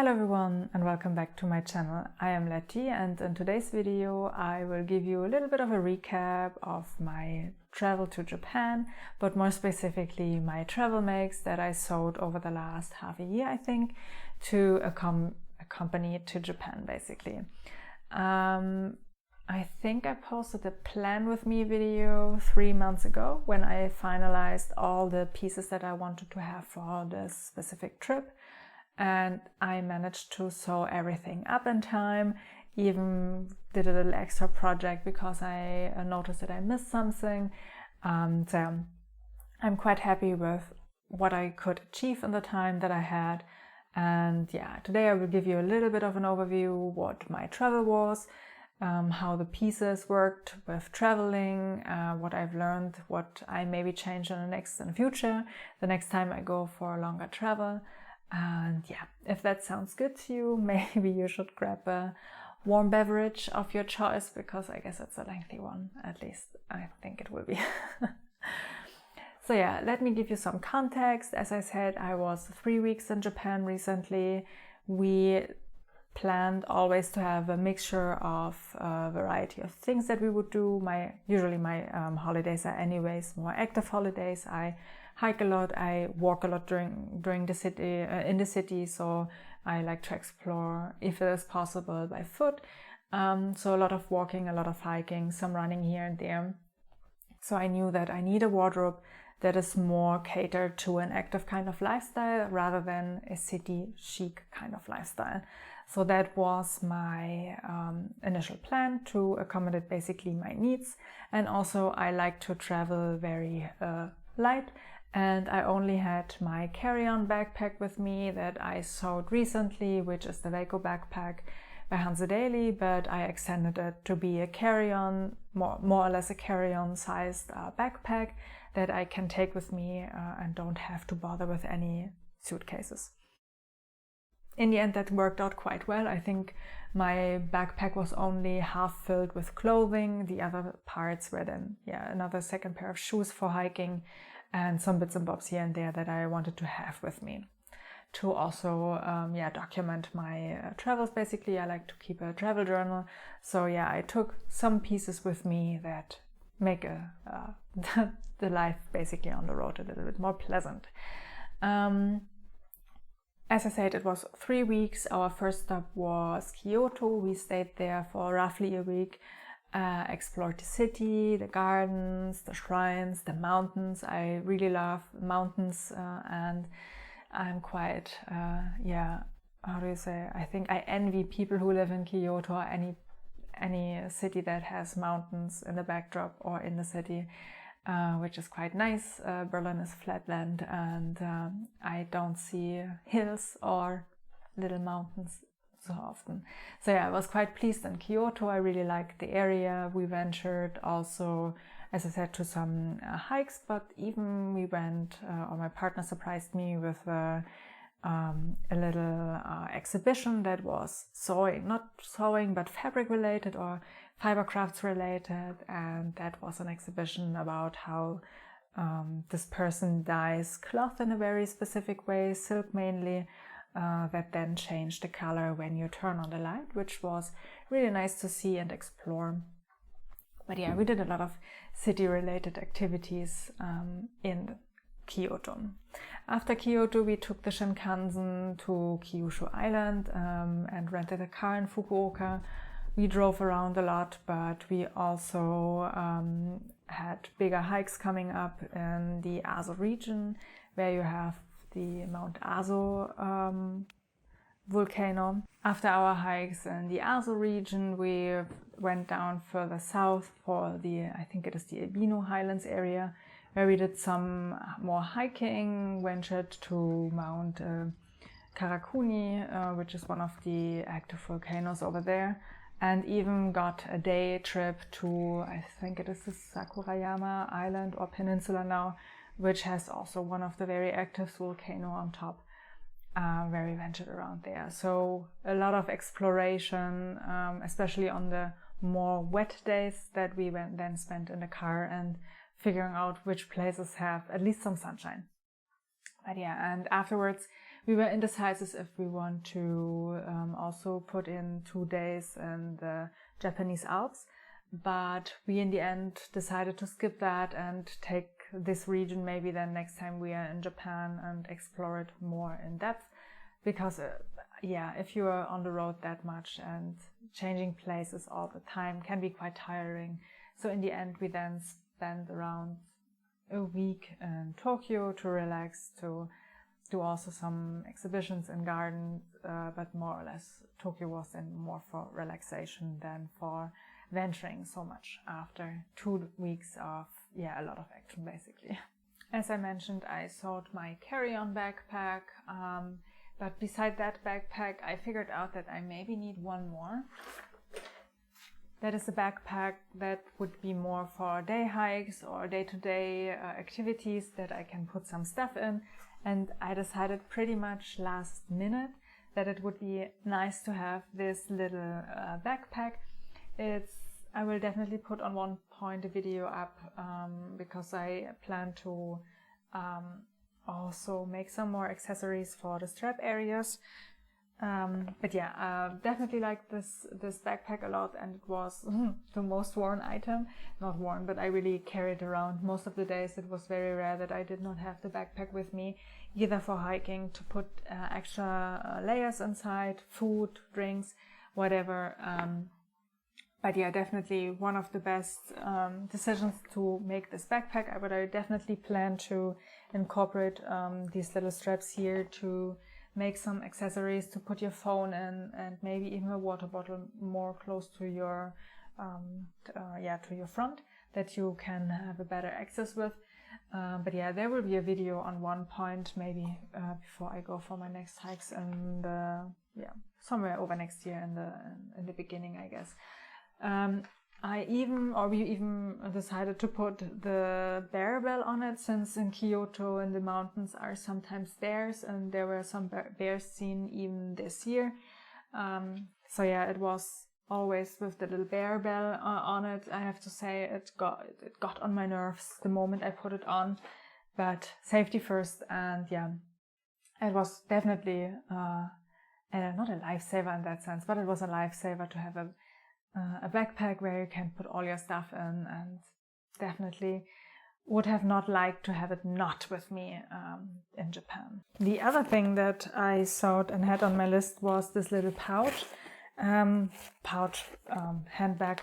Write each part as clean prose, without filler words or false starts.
Hello everyone and welcome back to my channel. I am Letty and in today's video I will give you a little bit of a recap of my travel to Japan, but more specifically my travel makes that I sewed over the last half a year, I think, to accompany to Japan basically. I think I posted a plan with me video 3 months ago when I finalized all the pieces that I wanted to have for this specific trip. And I managed to sew everything up in time, even did a little extra project because I noticed that I missed something. So I'm quite happy with what I could achieve in the time that I had. And yeah, today I will give you a little bit of an overview what my travel was, how the pieces worked with traveling, what I've learned, what I maybe change in the future, the next time I go for a longer travel. And yeah, if that sounds good to you, maybe you should grab a warm beverage of your choice, because I guess it's a lengthy one, at least I think it will be. So yeah, let me give you some context. As I said, I was 3 weeks in Japan recently. We planned always to have a mixture of a variety of things that we would do. Usually my holidays are anyways more active holidays. I hike a lot, I walk a lot during the city, in the city, so I like to explore, if it is possible, by foot. So a lot of walking, a lot of hiking, some running here and there. So I knew that I need a wardrobe that is more catered to an active kind of lifestyle rather than a city chic kind of lifestyle. So that was my initial plan, to accommodate basically my needs. And also I like to travel very light. And I only had my carry-on backpack with me that I sewed recently, which is the Daytrip Backpack by Daily, but I extended it to be a carry-on, more or less a carry-on sized backpack that I can take with me and don't have to bother with any suitcases. In the end, that worked out quite well. I think my backpack was only half filled with clothing. The other parts were then, another second pair of shoes for hiking, and some bits and bobs here and there that I wanted to have with me to also document my travels. Basically, I like to keep a travel journal, so yeah, I took some pieces with me that make the life basically on the road a little bit more pleasant. As I said, it was 3 weeks. Our first stop was Kyoto. We stayed there for roughly a week. Explored the city, the gardens, the shrines, the mountains. I really love mountains and I'm quite, how do you say? I think I envy people who live in Kyoto or any city that has mountains in the backdrop or in the city, which is quite nice. Berlin is flatland and I don't see hills or little mountains so often. So yeah, I was quite pleased in Kyoto. I really liked the area. We ventured also, as I said, to some hikes, but even we went, or my partner surprised me with a little exhibition that was not sewing, but fabric related or fiber crafts related. And that was an exhibition about how this person dyes cloth in a very specific way, silk mainly, that then changed the color when you turn on the light, which was really nice to see and explore. But yeah, we did a lot of city-related activities in Kyoto. After Kyoto, we took the Shinkansen to Kyushu Island and rented a car in Fukuoka. We drove around a lot, but we also had bigger hikes coming up in the Aso region, where you have the Mount Aso volcano. After our hikes in the Aso region, we went down further south for I think it is the Ebino Highlands area, where we did some more hiking, ventured to Mount Karakuni, which is one of the active volcanoes over there, and even got a day trip to, I think it is the Sakurayama Island or peninsula now, which has also one of the very active volcano on top, where we ventured around there. So a lot of exploration, especially on the more wet days that we then spent in the car and figuring out which places have at least some sunshine. But yeah, and afterwards We were indecisive if we want to also put in 2 days in the Japanese Alps, but we in the end decided to skip that and take this region maybe then next time we are in Japan and explore it more in depth, because yeah, if you are on the road that much and changing places all the time can be quite tiring. So in the end we then spent around a week in Tokyo to relax, to do also some exhibitions in gardens, but more or less Tokyo was then more for relaxation than for venturing so much after 2 weeks of a lot of action basically. As I mentioned, I sold my carry-on backpack, but beside that backpack I figured out that I maybe need one more. That is a backpack that would be more for day hikes or day-to-day activities that I can put some stuff in. And I decided pretty much last minute that it would be nice to have this little backpack. I will definitely put on one point a video up because I plan to also make some more accessories for the strap areas. But yeah, definitely like this backpack a lot, and it was the most worn item. Not worn, but I really carried around most of the days. It was very rare that I did not have the backpack with me, either for hiking, to put extra layers inside, food, drinks, whatever. But yeah, definitely one of the best decisions to make this backpack. But I definitely plan to incorporate these little straps here to make some accessories to put your phone in, and maybe even a water bottle more close to your to your front, that you can have a better access with. But yeah, there will be a video on one point maybe before I go for my next hikes, and somewhere over next year in the beginning, I guess. We even decided to put the bear bell on it, since in Kyoto in the mountains are sometimes bears, and there were some bears seen even this year. So yeah, it was always with the little bear bell on it. I have to say it got on my nerves the moment I put it on, but safety first. And yeah, it was definitely not a lifesaver in that sense, but it was a lifesaver to have a backpack where you can put all your stuff in, and definitely would have not liked to have it not with me in Japan. The other thing that I sought and had on my list was this little handbag.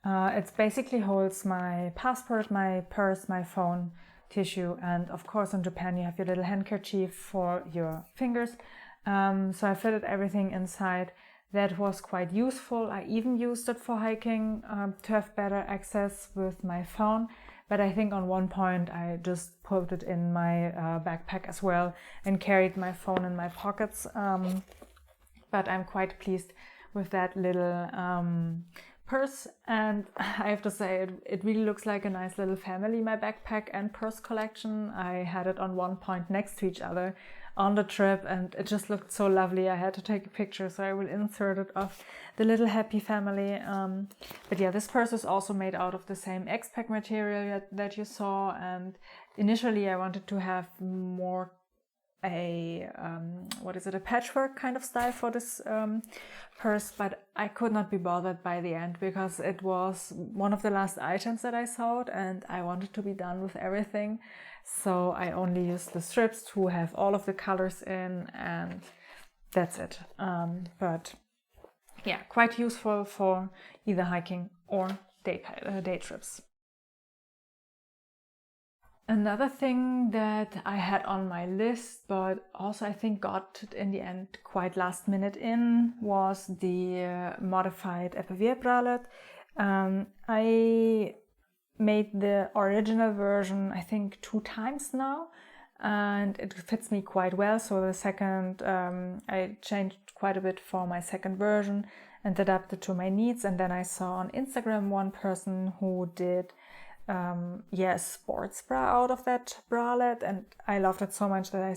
It basically holds my passport, my purse, my phone, tissue, and of course in Japan you have your little handkerchief for your fingers. So I fitted everything inside. That was quite useful. I even used it for hiking to have better access with my phone. But I think on one point I just put it in my backpack as well and carried my phone in my pockets. But I'm quite pleased with that little purse. And I have to say, it really looks like a nice little family, my backpack and purse collection. I had it on one point next to each other on the trip, and it just looked so lovely. I had to take a picture, so I will insert it of the little happy family. But yeah, this purse is also made out of the same X-Pack material that you saw, and initially I wanted to have more a patchwork kind of style for this purse, but I could not be bothered by the end, because it was one of the last items that I sewed and I wanted to be done with everything. So I only used the strips to have all of the colors in, and that's it. But yeah, quite useful for either hiking or day trips. Another thing that I had on my list, but also I think got in the end quite last minute in, was the modified Epervier bralette. I made the original version I think 2 times now, and it fits me quite well. So the second, I changed quite a bit for my second version and adapted to my needs. And then I saw on Instagram one person who did a sports bra out of that bralette, and I loved it so much that I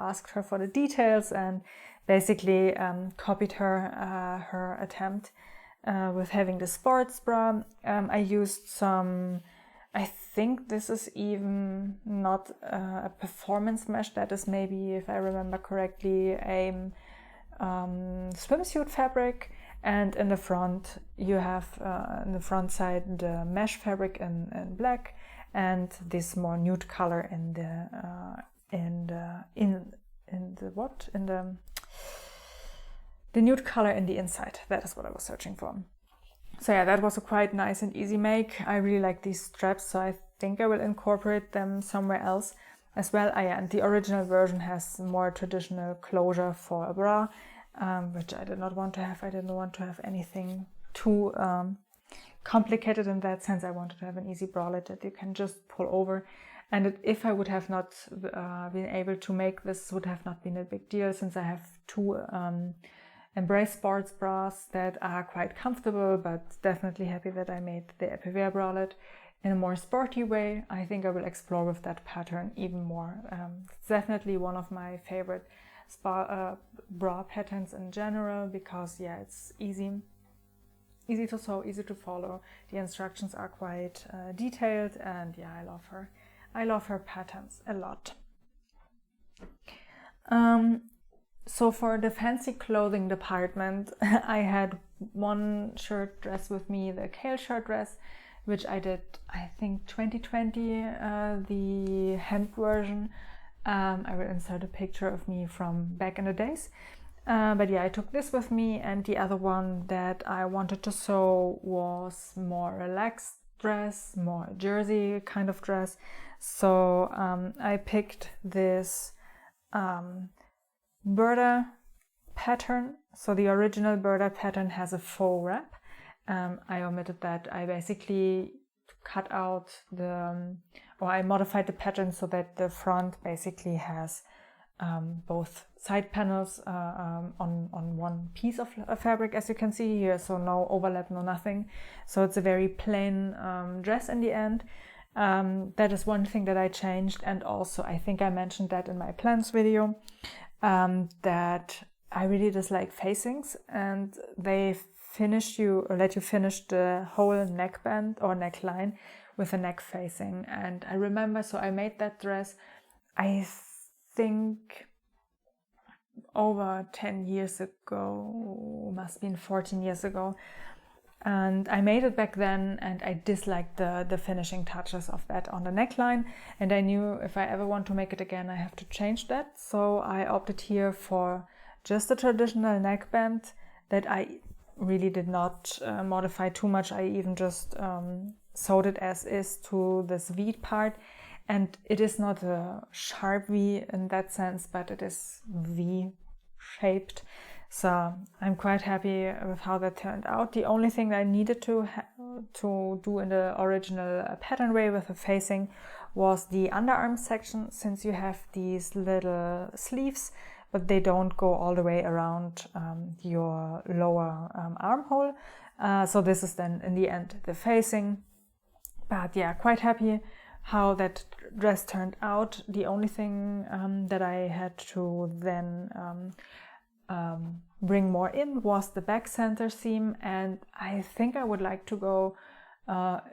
asked her for the details and basically copied her attempt with having the sports bra. I used some I think this is even not a performance mesh. That is maybe, if I remember correctly, a swimsuit fabric. And in the front, you have in the front side the mesh fabric in black, and this more nude color in the nude color in the inside. That is what I was searching for. So yeah, that was a quite nice and easy make. I really like these straps, so I think I will incorporate them somewhere else as well. And the original version has more traditional closure for a bra, which I did not want to have. I didn't want to have anything too complicated in that sense. I wanted to have an easy bralette that you can just pull over. And if I would have not been able to make this, would have not been a big deal, since I have two Embrace sports bras that are quite comfortable, but definitely happy that I made the Epervier bralette in a more sporty way. I think I will explore with that pattern even more. It's definitely one of my favorite bra patterns in general, because yeah, it's easy to sew, easy to follow. The instructions are quite detailed, and yeah, I love her patterns a lot. So for the fancy clothing department, I had one shirt dress with me, the Kalle shirt dress, which I did, I think 2020, the hemp version. I will insert a picture of me from back in the days. But yeah, I took this with me, and the other one that I wanted to sew was more relaxed dress, more jersey kind of dress. So I picked this Burda pattern. So the original Burda pattern has a faux wrap. I omitted that. I basically cut out I modified the pattern so that the front basically has both side panels on one piece of fabric, as you can see here. So no overlap, no nothing. So it's a very plain dress in the end. That is one thing that I changed, and also I think I mentioned that in my plans video. That I really dislike facings, and they let you finish the whole neckband or neckline with a neck facing. And I remember, so I made that dress, I think over 10 years ago, must have been 14 years ago. And I made it back then, and I disliked the finishing touches of that on the neckline. And I knew if I ever want to make it again, I have to change that. So I opted here for just a traditional neckband that I really did not modify too much. I even just sewed it as is to this V part. And it is not a sharp V in that sense, but it is V-shaped. So I'm quite happy with how that turned out. The only thing I needed to do in the original pattern way with the facing was the underarm section, since you have these little sleeves, but they don't go all the way around your lower armhole. So this is then in the end the facing. But yeah, quite happy how that dress turned out. The only thing that I had to then bring more in was the back center seam, and I think I would like to go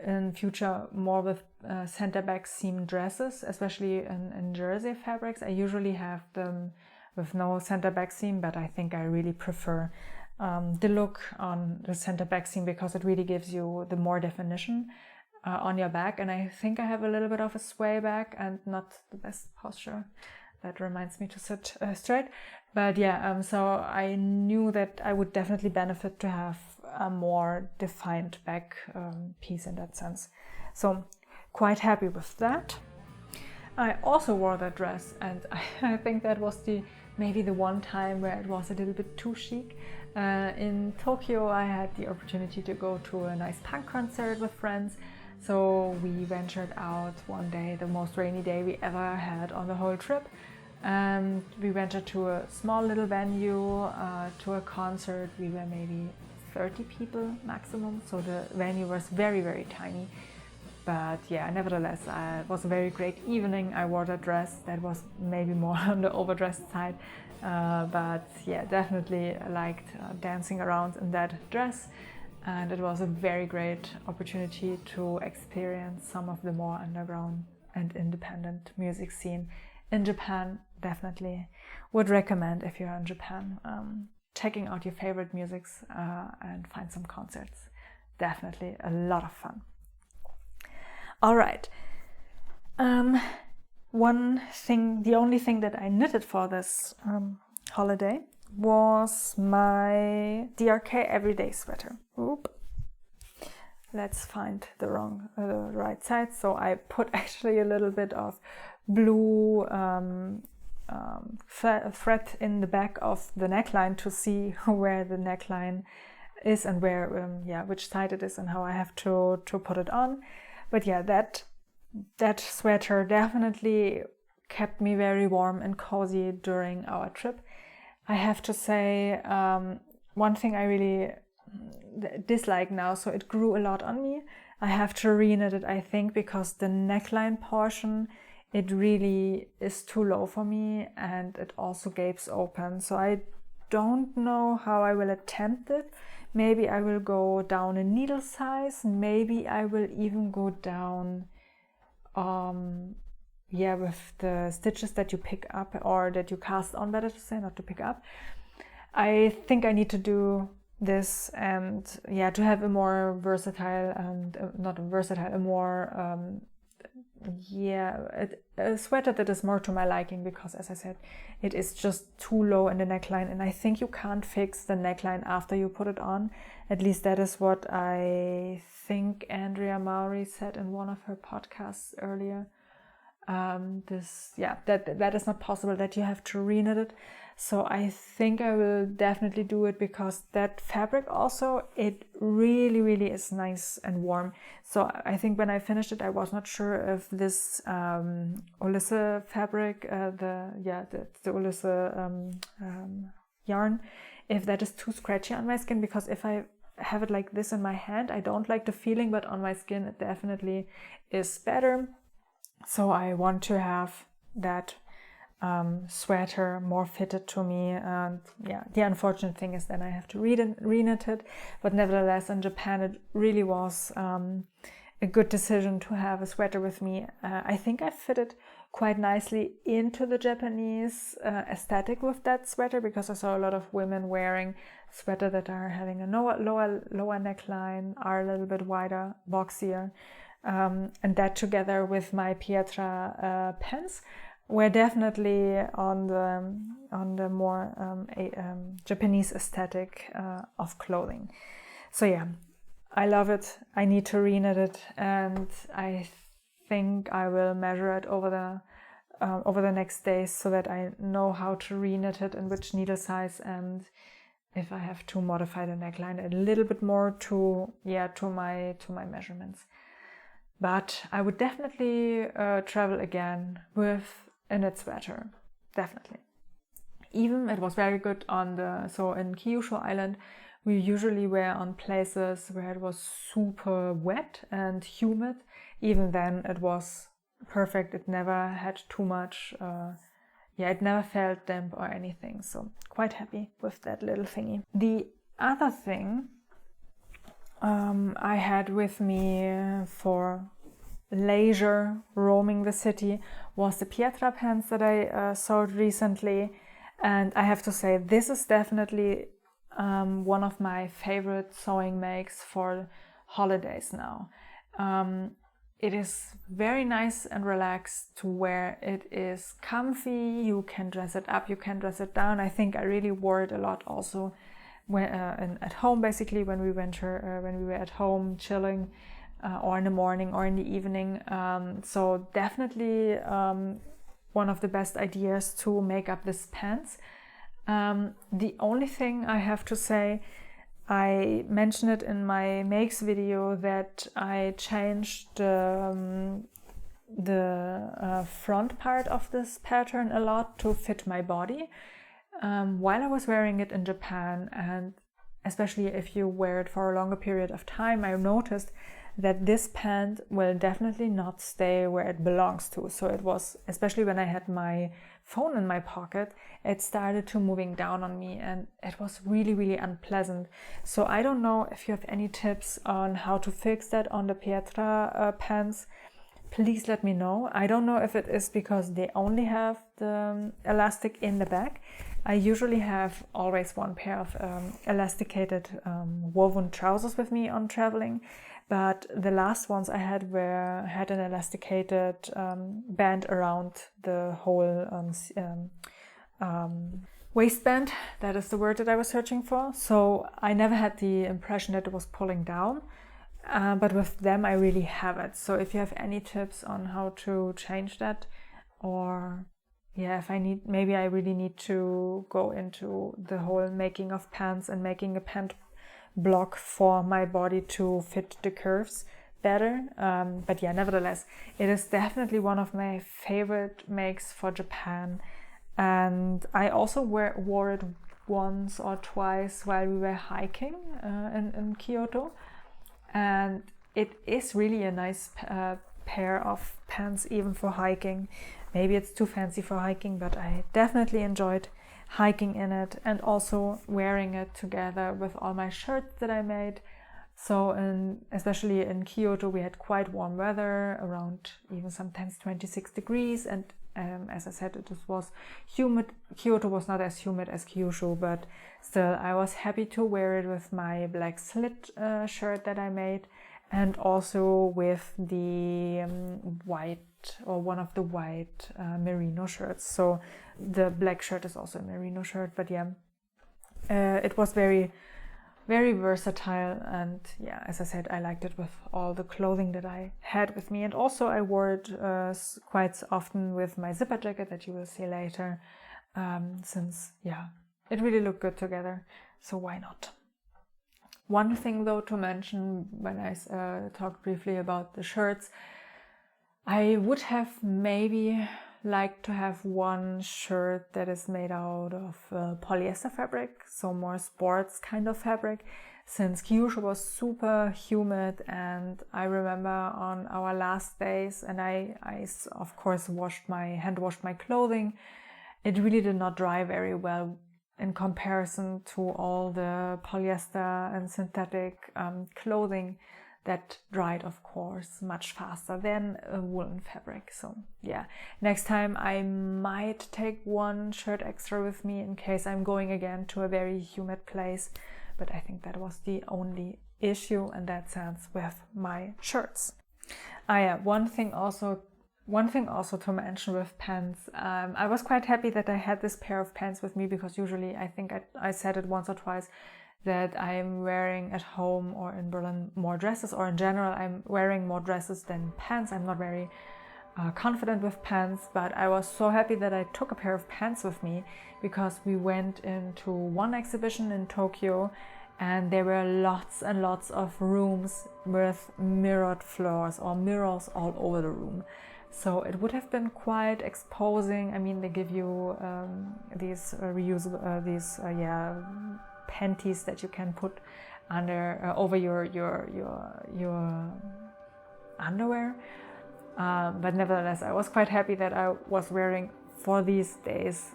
in future more with center back seam dresses, especially in jersey fabrics. I usually have them with no center back seam, but I think I really prefer the look on the center back seam, because it really gives you the more definition on your back. And I think I have a little bit of a sway back and not the best posture. That reminds me to sit straight. But yeah, so I knew that I would definitely benefit to have a more defined back piece in that sense. So quite happy with that. I also wore that dress, and I think that was maybe the one time where it was a little bit too chic. In Tokyo, I had the opportunity to go to a nice punk concert with friends. So we ventured out one day, the most rainy day we ever had on the whole trip. And we went to a small little venue, to a concert. We were maybe 30 people maximum, so the venue was very, very tiny. But yeah, nevertheless, it was a very great evening. I wore that dress that was maybe more on the overdressed side, but yeah, definitely liked dancing around in that dress. and it was a very great opportunity to experience some of the more underground and independent music scene in Japan. Definitely would recommend, if you're in Japan, checking out your favorite musics and find some concerts. Definitely a lot of fun. All right. One thing, the only thing that I knitted for this holiday was my DRK Everyday Sweater. Oop. Let's find the right side. So I put actually a little bit of blue thread in the back of the neckline to see where the neckline is and where, which side it is and how I have to put it on. But yeah, that sweater definitely kept me very warm and cozy during our trip. I have to say, one thing I really dislike now, so it grew a lot on me. I have to re-knit it, I think, because the neckline portion, it really is too low for me, and it also gapes open. So I don't know how I will attempt it. Maybe I will go down in needle size. Maybe I will even go down with the stitches that you pick up, or that you cast on, better to say, not to pick up. I think I need to do this, and to have a more versatile and a more a sweater that is more to my liking, because as I said, it is just too low in the neckline, and I think you can't fix the neckline after you put it on. At least that is what I think Andrea Maury said in one of her podcasts earlier. That is not possible, that you have to re-knit it. So I think I will definitely do it, because that fabric also, it really, really is nice and warm. So I think when I finished it, I was not sure if this Ulisse fabric, the Ulisse yarn, if that is too scratchy on my skin, because if I have it like this in my hand, I don't like the feeling, but on my skin it definitely is better. So I want to have that sweater more fitted to me, and the unfortunate thing is then I have to re-knit it. But nevertheless, in Japan it really was a good decision to have a sweater with me. I think I fitted quite nicely into the Japanese aesthetic with that sweater, because I saw a lot of women wearing sweater that are having a lower neckline, are a little bit wider, boxier, and that together with my Pietra Pants were definitely on the more Japanese aesthetic of clothing. So yeah, I love it. I need to re-knit it, and I think I will measure it over the next days, so that I know how to re-knit it, in which needle size, and if I have to modify the neckline a little bit more to my measurements. But I would definitely travel again with a knit sweater, definitely. Even it was very good in Kyushu Island, we usually were on places where it was super wet and humid. Even then it was perfect. It never had too much, it never felt damp or anything. So quite happy with that little thingy. The other thing I had with me for leisure roaming the city was the Pietra Pants that I sewed recently, and I have to say this is definitely one of my favorite sewing makes for holidays now. It is very nice and relaxed to wear. It is comfy, you can dress it up, you can dress it down. I think I really wore it a lot also when at home, basically when we were at home chilling, or in the morning or in the evening. So definitely one of the best ideas to make up this pants. The only thing I have to say, I mentioned it in my makes video, that I changed the front part of this pattern a lot to fit my body. While I was wearing it in Japan, and especially if you wear it for a longer period of time, I noticed that this pant will definitely not stay where it belongs to. So it was, especially when I had my phone in my pocket, it started to moving down on me, and it was really, really unpleasant. So I don't know if you have any tips on how to fix that on the Pietra pants. Please let me know. I don't know if it is because they only have the elastic in the back. I usually have always one pair of elasticated woven trousers with me on traveling, but the last ones I had had an elasticated band around the whole waistband. That is the word that I was searching for. So I never had the impression that it was pulling down. But with them, I really have it. So if you have any tips on how to change that, or yeah, if I need, maybe I really need to go into the whole making of pants and making a pant block for my body to fit the curves better. But yeah, nevertheless, it is definitely one of my favorite makes for Japan. And I also wore it once or twice while we were hiking in Kyoto. And it is really a nice pair of pants even for hiking. Maybe it's too fancy for hiking, but I definitely enjoyed hiking in it and also wearing it together with all my shirts that I made. So especially in Kyoto, we had quite warm weather, around even sometimes 26 degrees. And as I said, it was humid. Kyoto was not as humid as Kyushu, but still I was happy to wear it with my black slit shirt that I made, and also with the white, or one of the white merino shirts. So the black shirt is also a merino shirt, but yeah, it was very, very versatile. And yeah, as I said, I liked it with all the clothing that I had with me. And also I wore it quite often with my zipper jacket that you will see later, since yeah, it really looked good together. So why not? One thing though to mention when I talked briefly about the shirts, I would have maybe liked to have one shirt that is made out of polyester fabric, so more sports kind of fabric, since Kyushu was super humid. And I remember on our last days, and I of course hand washed my clothing, it really did not dry very well in comparison to all the polyester and synthetic clothing that dried, of course, much faster than a woolen fabric. So yeah, next time I might take one shirt extra with me in case I'm going again to a very humid place. But I think that was the only issue in that sense with my shirts. Yeah, one thing also to mention with pants, I was quite happy that I had this pair of pants with me, because usually I think I said it once or twice that I'm wearing at home or in Berlin more dresses, or in general I'm wearing more dresses than pants. I'm not very confident with pants, but I was so happy that I took a pair of pants with me, because we went into one exhibition in Tokyo and there were lots and lots of rooms with mirrored floors or mirrors all over the room. So it would have been quite exposing. I mean, they give you these reusable, panties that you can put under over your underwear. But nevertheless, I was quite happy that I was wearing for these days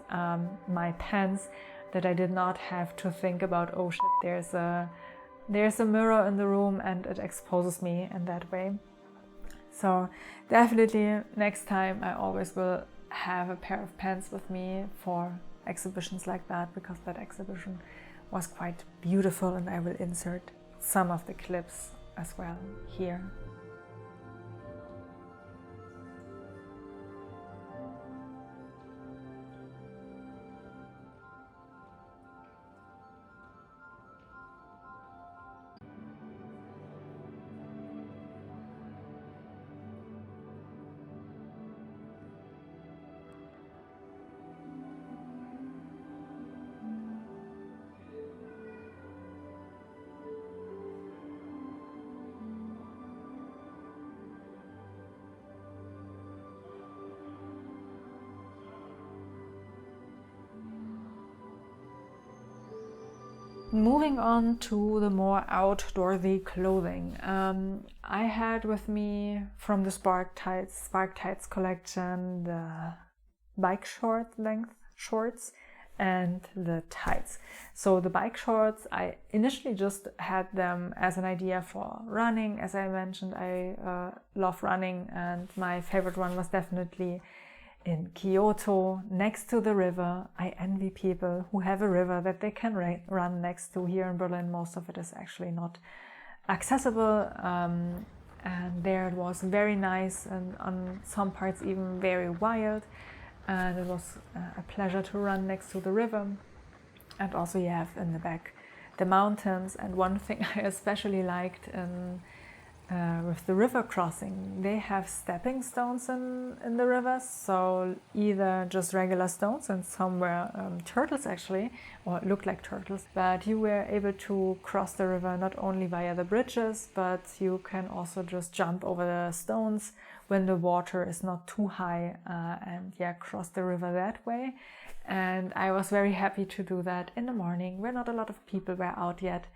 my pants, that I did not have to think about, oh shit, there's a mirror in the room and it exposes me in that way. So definitely next time I always will have a pair of pants with me for exhibitions like that, because that exhibition was quite beautiful, and I will insert some of the clips as well here. moving on to the more outdoorsy clothing. I had with me from the Spark Tights collection the bike short length shorts and the tights. So the bike shorts, I initially just had them as an idea for running. As I mentioned, I love running, and my favorite one was definitely in Kyoto, next to the river. I envy people who have a river that they can run next to. Here in Berlin, most of it is actually not accessible, and there it was very nice, and on some parts even very wild, and it was a pleasure to run next to the river. And also you have in the back the mountains, and one thing I especially liked with the river crossing, they have stepping stones in the rivers, so either just regular stones, and some were turtles actually, or looked like turtles, but you were able to cross the river not only via the bridges, but you can also just jump over the stones when the water is not too high, and cross the river that way. And I was very happy to do that in the morning where not a lot of people were out yet.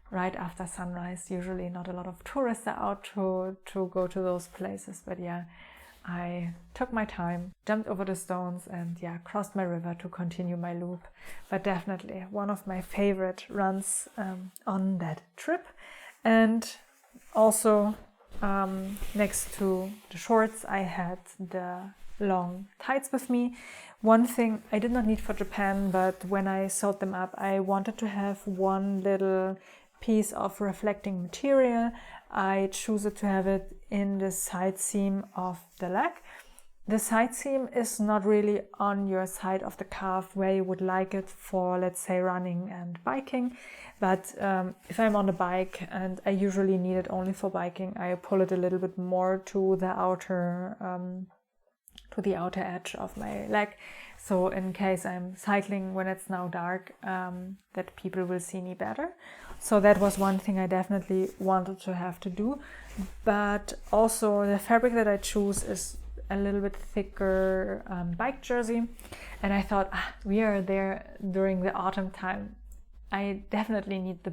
Right after sunrise, usually not a lot of tourists are out to go to those places, but I took my time, jumped over the stones, and crossed my river to continue my loop. But definitely one of my favorite runs on that trip. And also next to the shorts, I had the long tights with me. One thing I did not need for Japan, but when I sewed them up, I wanted to have one little piece of reflecting material. I chose to have it in the side seam of the leg. The side seam is not really on your side of the calf where you would like it for, let's say, running and biking, but if I'm on a bike, and I usually need it only for biking, I pull it a little bit more to the outer edge of my leg, so in case I'm cycling when it's now dark, that people will see me better. So that was one thing I definitely wanted to have to do. But also the fabric that I choose is a little bit thicker bike jersey, and I thought we are there during the autumn time. I definitely need the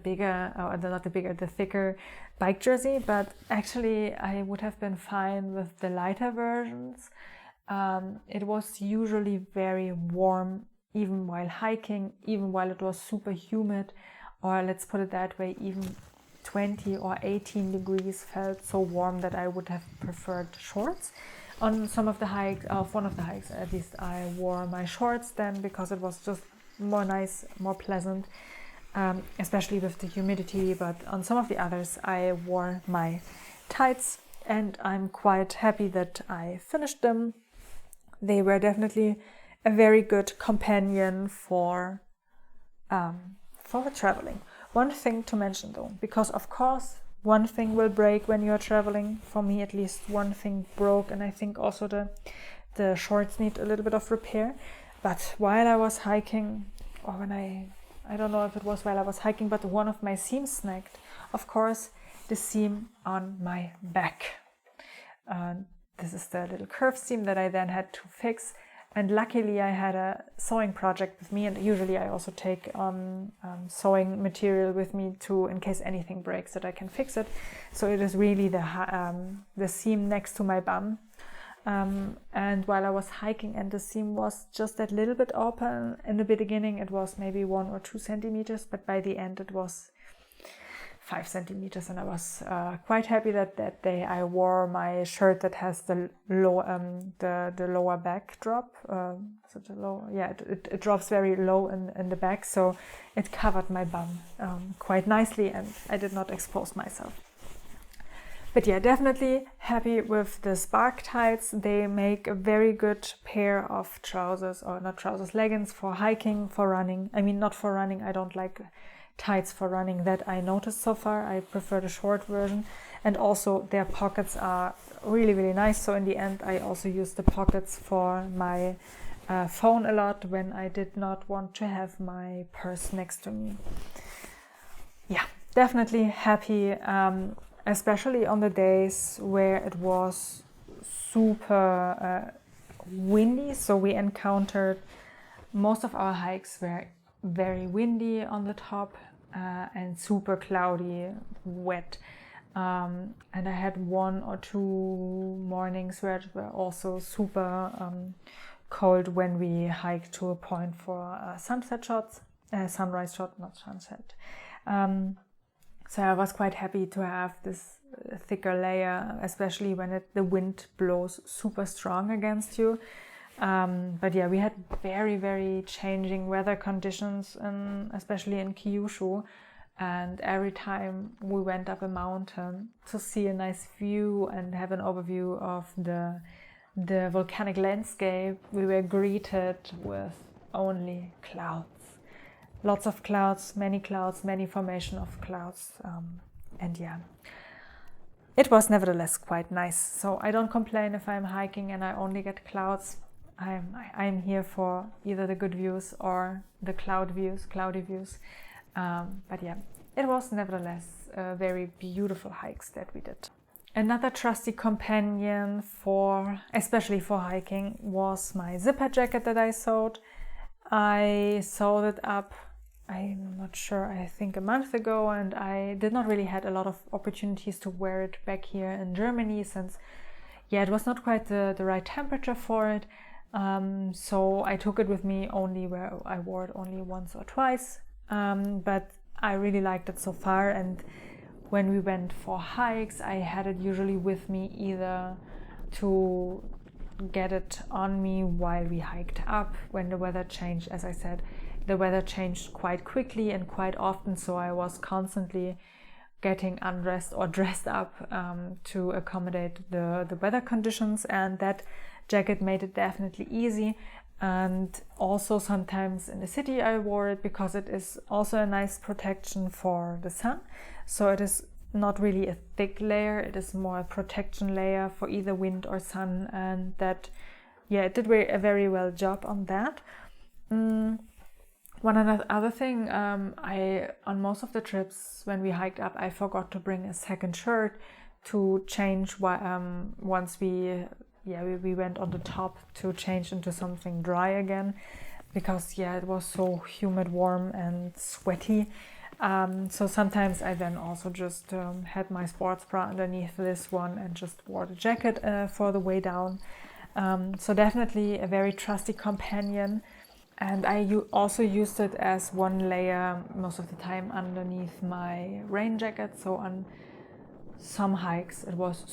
thicker bike jersey, but actually I would have been fine with the lighter versions. It was usually very warm, even while hiking, even while it was super humid, or let's put it that way, even 20 or 18 degrees felt so warm that I would have preferred shorts. On some of the hikes, one of the hikes at least, I wore my shorts then because it was just more nice, more pleasant, especially with the humidity. But on some of the others, I wore my tights, and I'm quite happy that I finished them. They were definitely a very good companion for traveling. One thing to mention though, because of course one thing will break when you're traveling. For me at least, one thing broke, and I think also the shorts need a little bit of repair. But while I was hiking, or when I don't know if it was while I was hiking, but one of my seams snagged. Of course, the seam on my back. This is the little curve seam that I then had to fix. And luckily I had a sewing project with me, and usually I also take sewing material with me in case anything breaks, that I can fix it. So it is really the seam next to my bum. And while I was hiking and the seam was just that little bit open, in the beginning it was maybe 1 or 2 centimeters, but by the end it was 5 centimeters, and I was quite happy that day I wore my shirt that has the lower back drop. It drops very low in the back, so it covered my bum quite nicely, and I did not expose myself. But definitely happy with the Spark tights. They make a very good pair of trousers, or not trousers, leggings for hiking, for running. I mean, not for running, I don't like tights for running that I noticed so far. I prefer the short version, and also their pockets are really, really nice. So in the end I also use the pockets for my phone a lot when I did not want to have my purse next to me. Definitely happy, especially on the days where it was super windy. So we encountered most of our hikes were very windy on the top and super cloudy, wet. And I had 1 or 2 mornings where it were also super cold when we hiked to a point for sunset shots, sunrise shot, not sunset. So I was quite happy to have this thicker layer, especially when the wind blows super strong against you. But yeah, we had very, very changing weather conditions, especially in Kyushu. And every time we went up a mountain to see a nice view and have an overview of the volcanic landscape, we were greeted with only clouds. Lots of clouds, many formation of clouds. And yeah, it was nevertheless quite nice. So I don't complain if I'm hiking and I only get clouds. I'm here for either the good views or the cloudy views. But yeah, it was nevertheless very beautiful hikes that we did. Another trusty companion especially for hiking, was my zipper jacket that I sewed. I sewed it up, I'm not sure, I think a month ago, and I did not really had a lot of opportunities to wear it back here in Germany since, yeah, it was not quite the right temperature for it. So I took it with me only where I wore it only once or twice. But I really liked it so far, and when we went for hikes I had it usually with me either to get it on me while we hiked up when the weather changed. As I said, the weather changed quite quickly and quite often, so I was constantly getting undressed or dressed up to accommodate the weather conditions, and that jacket made it definitely easy. And also sometimes in the city I wore it because it is also a nice protection for the sun. So it is not really a thick layer, it is more a protection layer for either wind or sun, and that, yeah, it did a very well job on that. One other thing, on most of the trips when we hiked up, I forgot to bring a second shirt to change once we went on the top to change into something dry again, because yeah, it was so humid, warm and sweaty. So sometimes I then also just had my sports bra underneath this one and just wore the jacket for the way down. So definitely a very trusty companion, and I also used it as one layer most of the time underneath my rain jacket. So on some hikes it was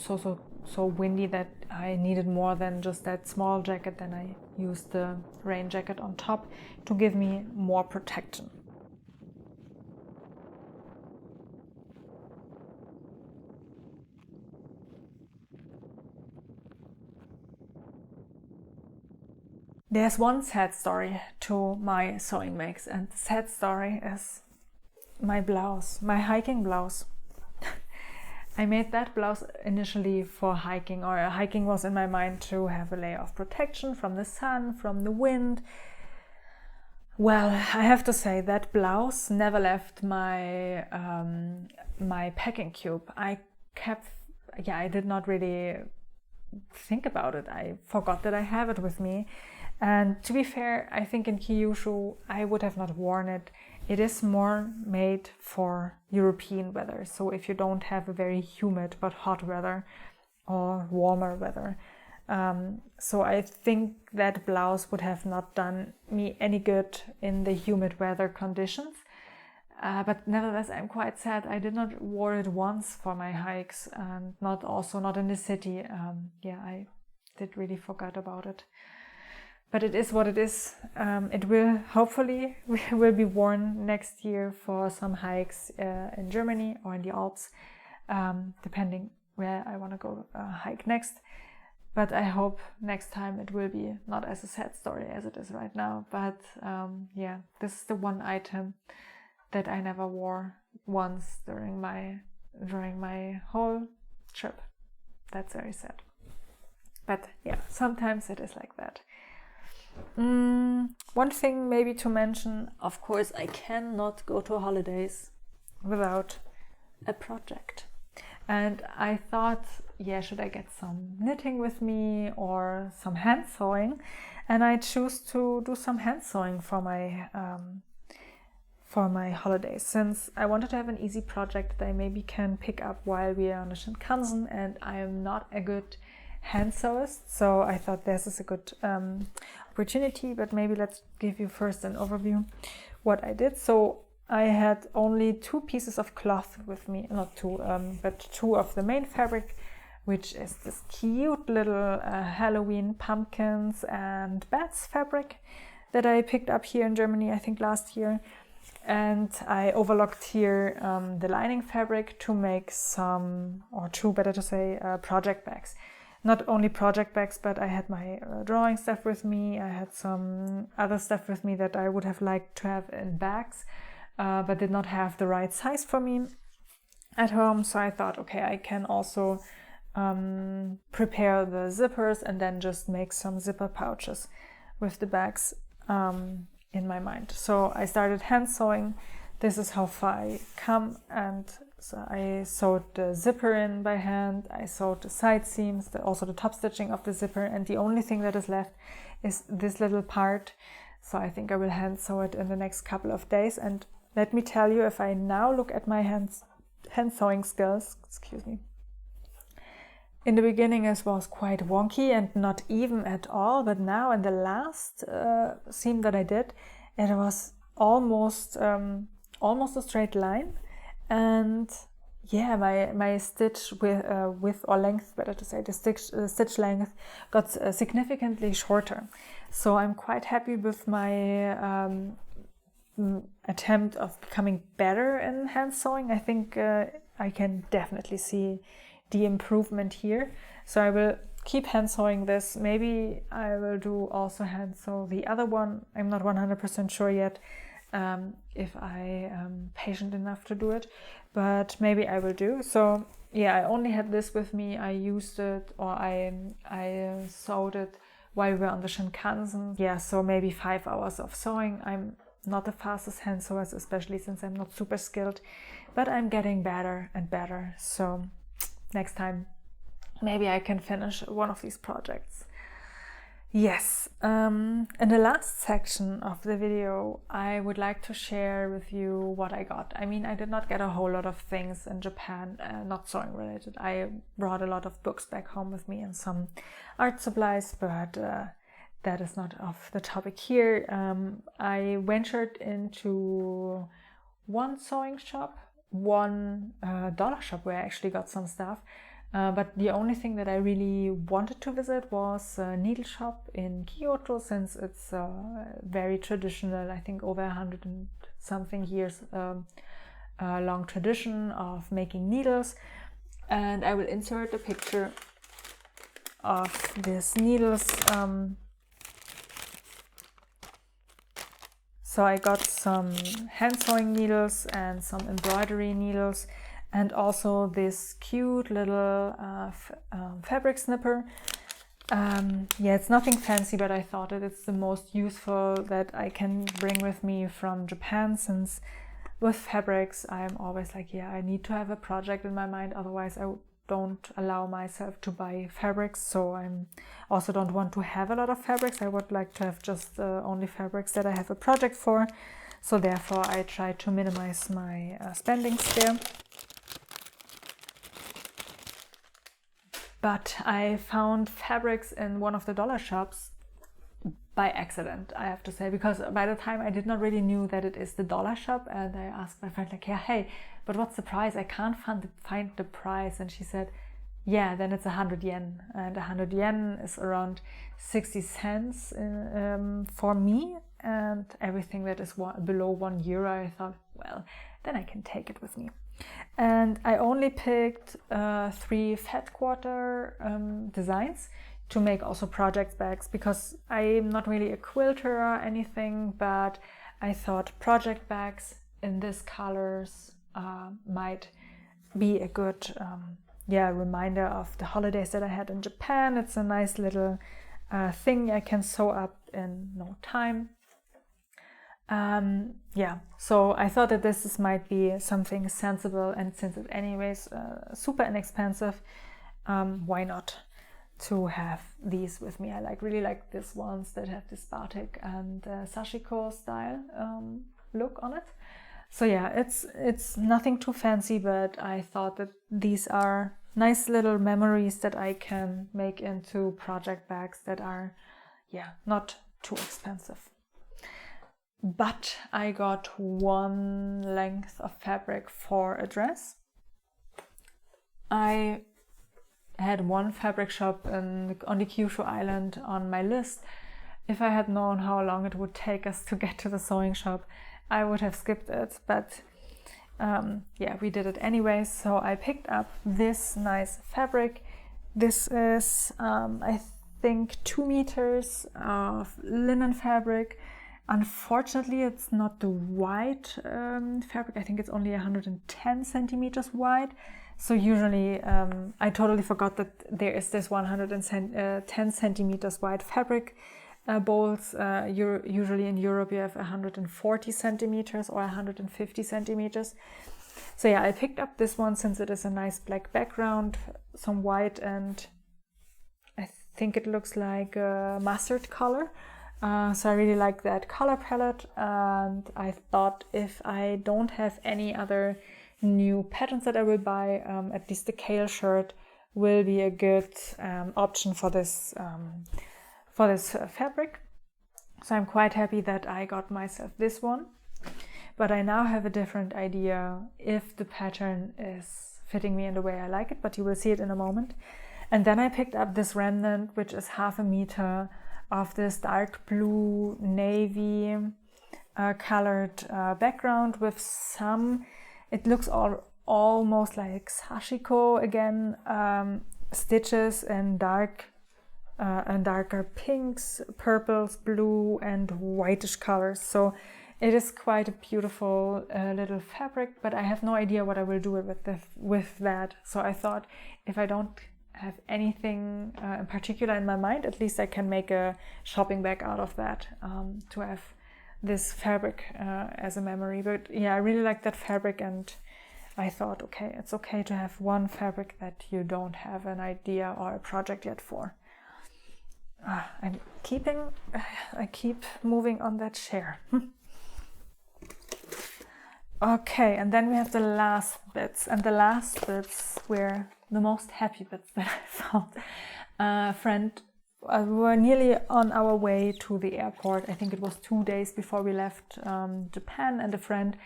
so windy that I needed more than just that small jacket. Then I used the rain jacket on top to give me more protection. There's one sad story to my sewing makes, and the sad story is my blouse, my hiking blouse. I made that blouse initially for hiking, or hiking was in my mind to have a layer of protection from the sun, from the wind. Well, I have to say that blouse never left my my packing cube. I did not really think about it. I forgot that I have it with me. And to be fair, I think in Kyushu I would have not worn it. It is more made for European weather. So if you don't have a very humid but hot weather or warmer weather. So I think that blouse would have not done me any good in the humid weather conditions. But nevertheless, I'm quite sad. I did not wear it once for my hikes, and not in the city. I did really forget about it. But it is what it is. It will hopefully will be worn next year for some hikes in Germany or in the Alps, depending where I want to go hike next. But I hope next time it will be not as a sad story as it is right now. But this is the one item that I never wore once during my whole trip. That's very sad. But yeah, sometimes it is like that. One thing maybe to mention, of course, I cannot go to holidays without a project. And I thought, should I get some knitting with me or some hand sewing? And I choose to do some hand sewing for my for my holidays, since I wanted to have an easy project that I maybe can pick up while we are on the Shinkansen, and I am not a good hand sewist, so I thought this is a good opportunity. But maybe let's give you first an overview what I did. So I had only 2 pieces of cloth with me, not 2, but 2 of the main fabric, which is this cute little Halloween pumpkins and bats fabric that I picked up here in Germany, I think last year. And I overlocked here the lining fabric to make some, or 2 better to say, project bags. Not only project bags, but I had my drawing stuff with me. I had some other stuff with me that I would have liked to have in bags, but did not have the right size for me at home. So I thought, okay, I can also prepare the zippers and then just make some zipper pouches with the bags in my mind. So I started hand sewing. This is how far I come, and so I sewed the zipper in by hand. I sewed the side seams, also the top stitching of the zipper, and the only thing that is left is this little part. So I think I will hand sew it in the next couple of days. And let me tell you, if I now look at my hand sewing skills, excuse me, in the beginning it was quite wonky and not even at all, but now in the last seam that I did, it was almost a straight line. And yeah, my stitch width or length, better to say, the stitch length got significantly shorter. So I'm quite happy with my attempt of becoming better in hand sewing. I think I can definitely see the improvement here. So I will keep hand sewing this. Maybe I will do also hand sew the other one. I'm not 100% sure yet if I am patient enough to do it, but maybe I will do. So yeah, I only had this with me. I used it, or I sewed it while we were on the Shinkansen. Yeah, so maybe 5 hours of sewing. I'm not the fastest hand sewer, especially since I'm not super skilled, but I'm getting better and better. So next time maybe I can finish one of these projects. Yes, in the last section of the video I would like to share with you what I got. I mean, I did not get a whole lot of things in Japan, not sewing related. I brought a lot of books back home with me and some art supplies, but that is not off the topic here. I ventured into one sewing shop, one dollar shop where I actually got some stuff. But the only thing that I really wanted to visit was a needle shop in Kyoto, since it's very traditional, I think over 100 and something years long tradition of making needles. And I will insert a picture of these needles. So I got some hand sewing needles and some embroidery needles, and also this cute little fabric snipper. Yeah, it's nothing fancy, but I thought it's the most useful that I can bring with me from Japan, since with fabrics I'm always like, yeah, I need to have a project in my mind, otherwise I don't allow myself to buy fabrics. So I also don't want to have a lot of fabrics. I would like to have just only fabrics that I have a project for. So therefore I try to minimize my spendings there. But I found fabrics in one of the dollar shops by accident, I have to say, because by the time I did not really knew that it is the dollar shop, and I asked my friend like, yeah, hey, but what's the price? I can't find the price. And she said, yeah, then it's 100 yen. And 100 yen is around 60 cents for me, and everything that is below €1, I thought, well, then I can take it with me. And I only picked 3 fat quarter designs to make also project bags, because I'm not really a quilter or anything, but I thought project bags in these colors might be a good reminder of the holidays that I had in Japan. It's a nice little thing I can sew up in no time. So I thought that this might be something sensible, and since it's anyways super inexpensive, why not to have these with me. I really like these ones that have this batik and sashiko style look on it. So yeah, it's nothing too fancy, but I thought that these are nice little memories that I can make into project bags that are, yeah, not too expensive. But I got one length of fabric for a dress. I had one fabric shop on the Kyushu Island on my list. If I had known how long it would take us to get to the sewing shop, I would have skipped it, but yeah, we did it anyway. So I picked up this nice fabric. This is, I think, 2 meters of linen fabric. Unfortunately, it's not the wide fabric. I think it's only 110 centimeters wide. So usually, I totally forgot that there is this 110 centimeters wide fabric bowls. Usually in Europe you have 140 centimeters or 150 centimeters. So yeah, I picked up this one since it is a nice black background, some white, and I think it looks like a mustard color. So I really like that color palette, and I thought if I don't have any other new patterns that I will buy, at least the Kalle shirt will be a good option for this fabric. So I'm quite happy that I got myself this one, but I now have a different idea if the pattern is fitting me in the way I like it, but you will see it in a moment. And then I picked up this remnant, which is 0.5 meter of this dark blue navy colored background with some, it looks almost like sashiko again, stitches and darker pinks, purples, blue, and whitish colors. So it is quite a beautiful little fabric, but I have no idea what I will do with that. So I thought if I don't have anything in particular in my mind, at least I can make a shopping bag out of that, to have this fabric as a memory. But yeah, I really like that fabric, and I thought, okay, it's okay to have one fabric that you don't have an idea or a project yet for. I keep moving on that chair. Okay, and then we have the last bits, and the last bits were the most happy bits that I found. We were nearly on our way to the airport. I think it was 2 days before we left Japan, and a friend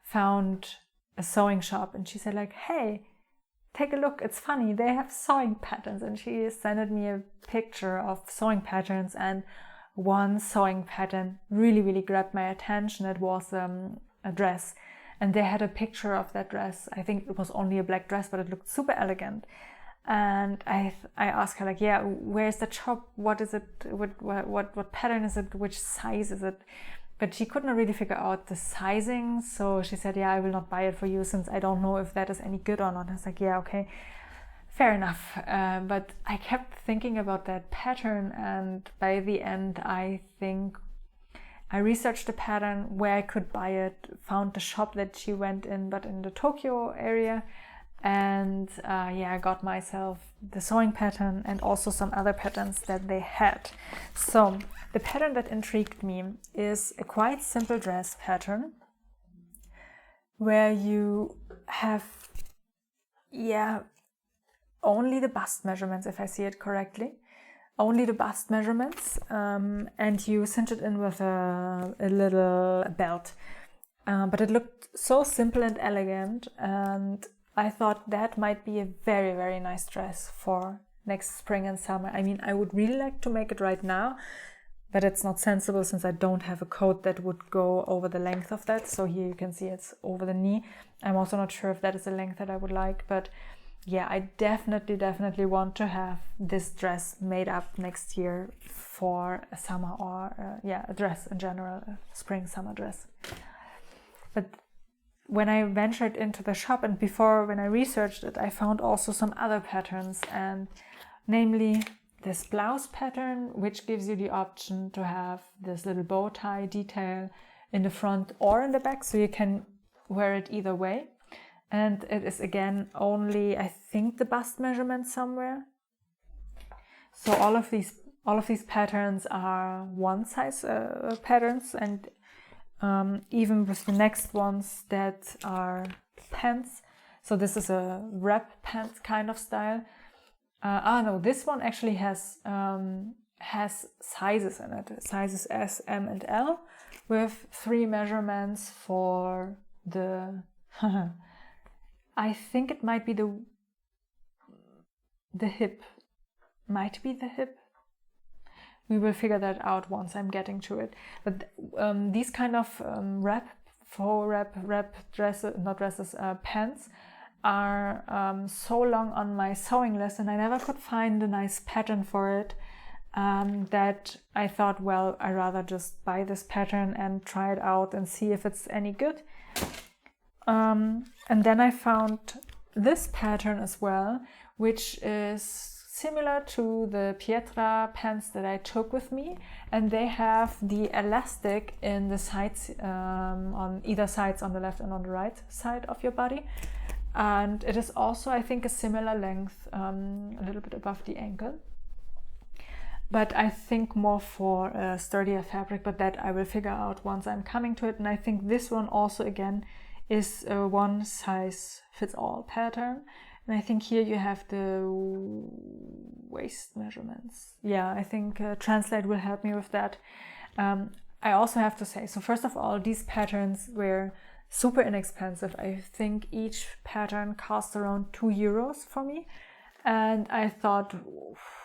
found a sewing shop, and she said like, hey, take a look, it's funny, they have sewing patterns. And she sent me a picture of sewing patterns, and one sewing pattern really grabbed my attention. It was a dress, and they had a picture of that dress. I think it was only a black dress, but it looked super elegant. And I asked her like, yeah, where's the shop? What is it? What pattern is it? Which size is it? But she couldn't really figure out the sizing. So she said, yeah, I will not buy it for you since I don't know if that is any good or not. I was like, yeah, okay, fair enough. But I kept thinking about that pattern, and by the end, I think I researched the pattern, where I could buy it, found the shop that she went in, but in the Tokyo area. And yeah, I got myself the sewing pattern and also some other patterns that they had. So the pattern that intrigued me is a quite simple dress pattern where you have, yeah, only the bust measurements, if I see it correctly. Only the bust measurements, and you cinch it in with a little belt. But it looked so simple and elegant, and I thought that might be a very nice dress for next spring and summer. I mean, I would really like to make it right now, but it's not sensible since I don't have a coat that would go over the length of that. So here you can see it's over the knee. I'm also not sure if that is the length that I would like, but yeah, I definitely want to have this dress made up next year for a summer or a dress in general, a spring summer dress. But when I ventured into the shop and when I researched it, I found also some other patterns, and namely this blouse pattern, which gives you the option to have this little bow tie detail in the front or in the back, so you can wear it either way. And it is again only, I think, the bust measurement somewhere. So all of these patterns are one size patterns, and even with the next ones that are pants. So this is a wrap pants kind of style. No, this one actually has sizes in it, sizes S, M, and L, with 3 measurements for the, I think it might be the hip, might be the hip. We will figure that out once I'm getting to it. But these kind of wrap dresses, not dresses, pants are so long on my sewing list, and I never could find a nice pattern for it, that I thought, well, I'd rather just buy this pattern and try it out and see if it's any good. And then I found this pattern as well, which is similar to the Pietra Pants that I took with me, and they have the elastic in the sides, on either sides, on the left and on the right side of your body. And it is also, I think, a similar length, a little bit above the ankle. But I think more for a sturdier fabric, but that I will figure out once I'm coming to it. And I think this one also, again, is a one size fits all pattern. And I think here you have the waist measurements. Yeah, I think Translate will help me with that. I also have to say, so first of all, these patterns were super inexpensive. I think each pattern cost around €2 for me. And I thought,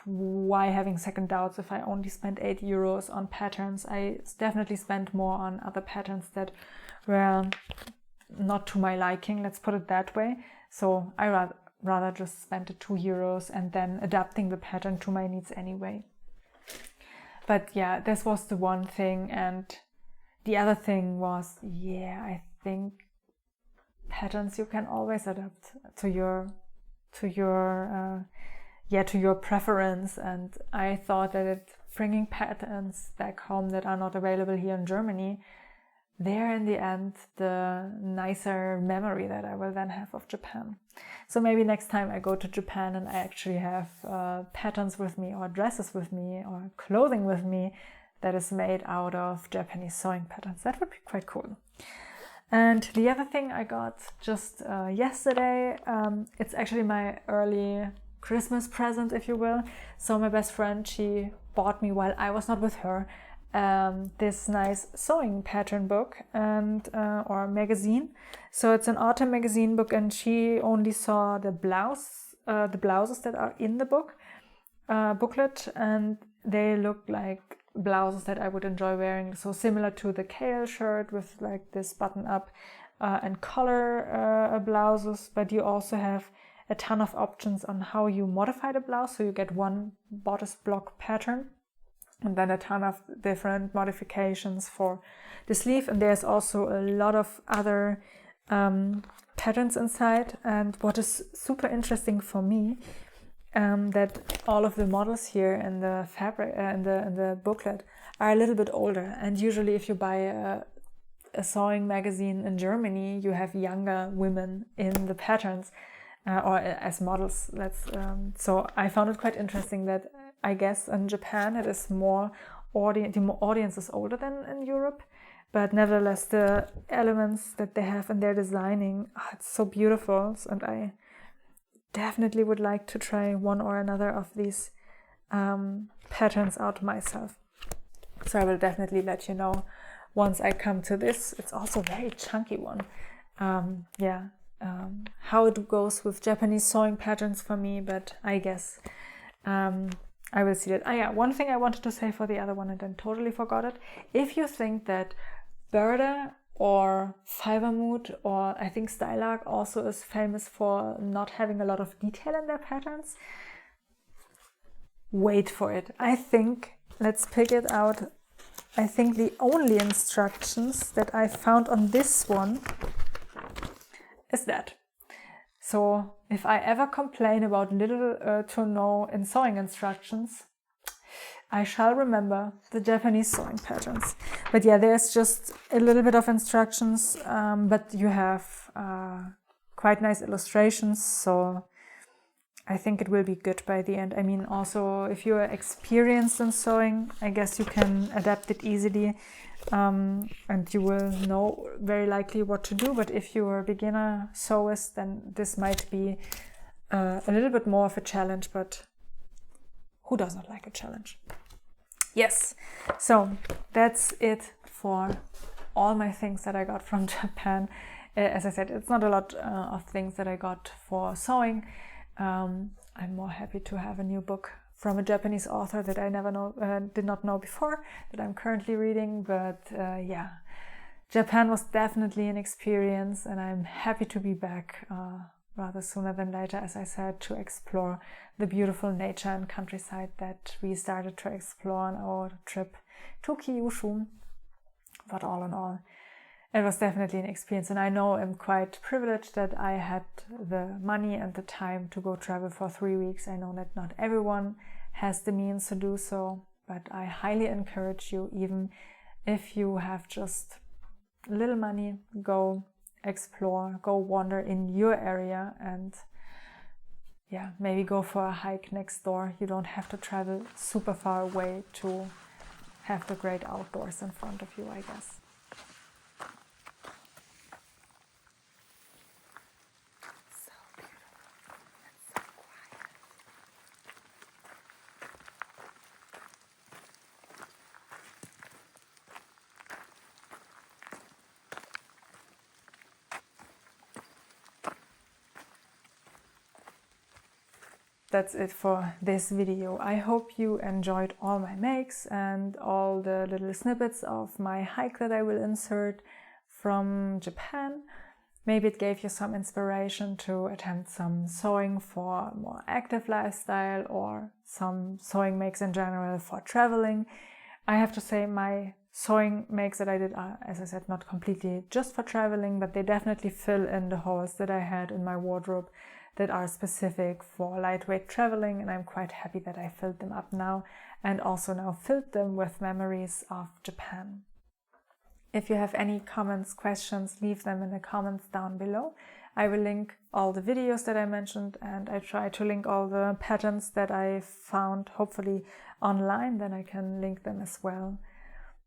why having second doubts if I only spent €8 on patterns? I definitely spent more on other patterns that were not to my liking, let's put it that way. So I rather just spent the €2 and then adapting the pattern to my needs anyway. But yeah, this was the one thing. And the other thing was, yeah, I think patterns you can always adapt to your preference. And I thought that bringing patterns back home that are not available here in Germany, they're in the end the nicer memory that I will then have of Japan. So maybe next time I go to Japan and I actually have patterns with me, or dresses with me, or clothing with me that is made out of Japanese sewing patterns. That would be quite cool. And the other thing I got just yesterday, it's actually my early Christmas present, if you will. So my best friend, she bought me, while I was not with her, this nice sewing pattern book and or magazine. So it's an autumn magazine book, and she only saw the blouses that are in the booklet, and they look like blouses that I would enjoy wearing. So similar to the Kalle shirt with like this button up and collar blouses, but you also have a ton of options on how you modify the blouse. So you get one bodice block pattern and then a ton of different modifications for the sleeve. And there's also a lot of other patterns inside. And what is super interesting for me, that all of the models here in the fabric in the booklet are a little bit older. And usually if you buy a sewing magazine in Germany, you have younger women in the patterns or as models. So I found it quite interesting that I guess in Japan it is the audience is older than in Europe, but nevertheless the elements that they have in their designing, it's so beautiful. And I definitely would like to try one or another of these patterns out myself. So I will definitely let you know once I come to this. It's also a very chunky one. How it goes with Japanese sewing patterns for me, but I guess I will see that. One thing I wanted to say for the other one and then totally forgot it. If you think that Burda or Fibermood, or I think Stylark also is famous for not having a lot of detail in their patterns, wait for it. I think, let's pick it out. I think the only instructions that I found on this one is that. So if I ever complain about little to no in sewing instructions, I shall remember the Japanese sewing patterns. But yeah, there's just a little bit of instructions, but you have quite nice illustrations. So I think it will be good by the end. I mean, also, if you are experienced in sewing, I guess you can adapt it easily, and you will know very likely what to do. But if you are a beginner sewist, then this might be a little bit more of a challenge, but who does not like a challenge? Yes, so that's it for all my things that I got from Japan. As I said, it's not a lot of things that I got for sewing. I'm more happy to have a new book from a Japanese author that I did not know before, that I'm currently reading. But yeah, Japan was definitely an experience, and I'm happy to be back rather sooner than later, as I said, to explore the beautiful nature and countryside that we started to explore on our trip to Kyushu. But all in all, it was definitely an experience, and I know I'm quite privileged that I had the money and the time to go travel for 3 weeks. I know that not everyone has the means to do so, but I highly encourage you, even if you have just a little money, go explore, go wander in your area, and yeah, maybe go for a hike next door. You don't have to travel super far away to have the great outdoors in front of you, I guess. That's it for this video. I hope you enjoyed all my makes and all the little snippets of my hike that I will insert from Japan. Maybe it gave you some inspiration to attempt some sewing for a more active lifestyle, or some sewing makes in general for traveling. I have to say, my sewing makes that I did are, as I said, not completely just for traveling, but they definitely fill in the holes that I had in my wardrobe that are specific for lightweight traveling, and I'm quite happy that I filled them up now, and also now filled them with memories of Japan. If you have any comments, questions, leave them in the comments down below. I will link all the videos that I mentioned, and I try to link all the patterns that I found, hopefully online, then I can link them as well.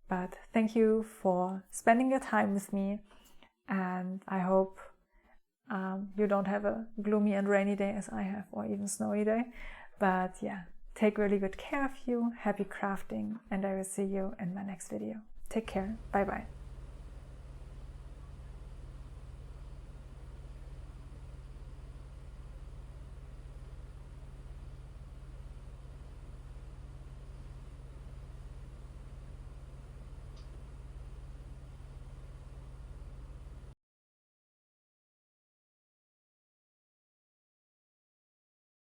But thank you for spending your time with me, and I hope you don't have a gloomy and rainy day as I have, or even snowy day. But yeah, take really good care of you, happy crafting, and I will see you in my next video. Take care, bye bye.